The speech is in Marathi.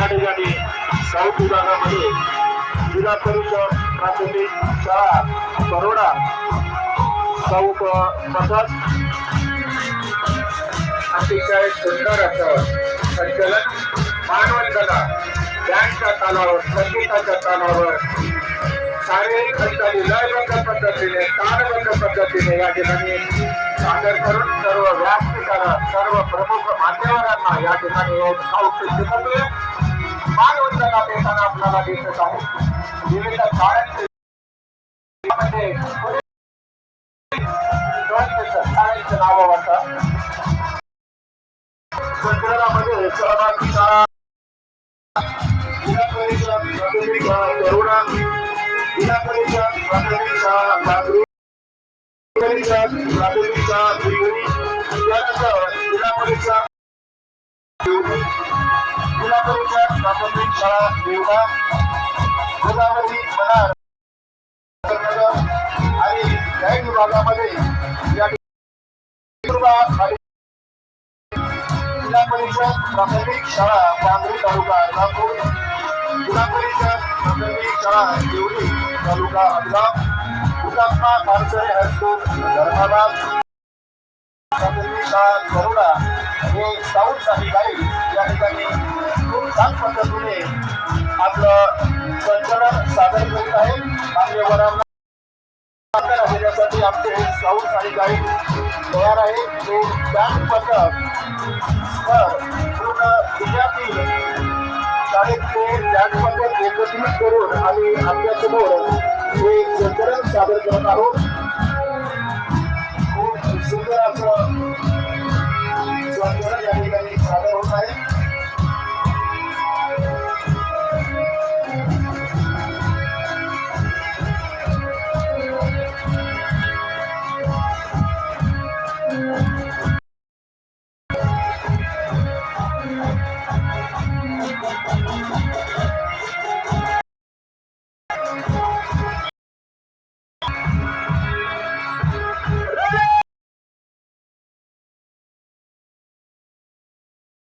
या ठिकाणी साऊथ विभागामध्ये जिल्हा परिषद प्राथमिक शाळा बरोडा साऊथ पथक अतिशय सुंदर असं संचलन मानवंदना बँडच्या तालावर संगीताच्या तालावर शारीरिक हालचाली लयबद्ध पद्धतीने तालबद्ध पद्धतीने या ठिकाणी सादर करून सर्व व्यासपीठाला सर्व प्रमुख मान्यवरांना या ठिकाणी मानवंदना देताना आपल्याला दिसत आहे. विविध शाळांचे शाळेचे नाव वाटतात संचलनामध्ये सहभागी शाळा जिल्हा परिषद प्राथमिक करुणा जिल्हा परिषद प्राथमिक शाळा नागरी परिषद प्राथमिक शाळा त्रिवेणी त्यानंतर जिल्हा परिषद प्राथमिक शाळा देवडा गोदावरी मनार आणि गाईड विभागामध्ये या जिल्हा परिषद प्राथमिक शाळा पांगरी तालुका अर्धापूर जिल्हा परिषद प्राथमिक शाळा देवळी तालुका अडगाव हुतात्मा पानसरे हायस्कूल धर्माबाद प्राथमिक शाळा करोडा हे साऊथ अधिकारी या ठिकाणी खूप छान पद्धतीने आपलं संचलन सादर करीत आहे. मान्यवरांना देण्यासाठी आमचे साऊथ अधिकारी तयार आहे. ते बँड पथक पूर्ण जिल्ह्यातील शाळेतले बँड पथक एकत्रित करून आम्ही आपल्यासमोर हे संचलन सादर करत आहोत.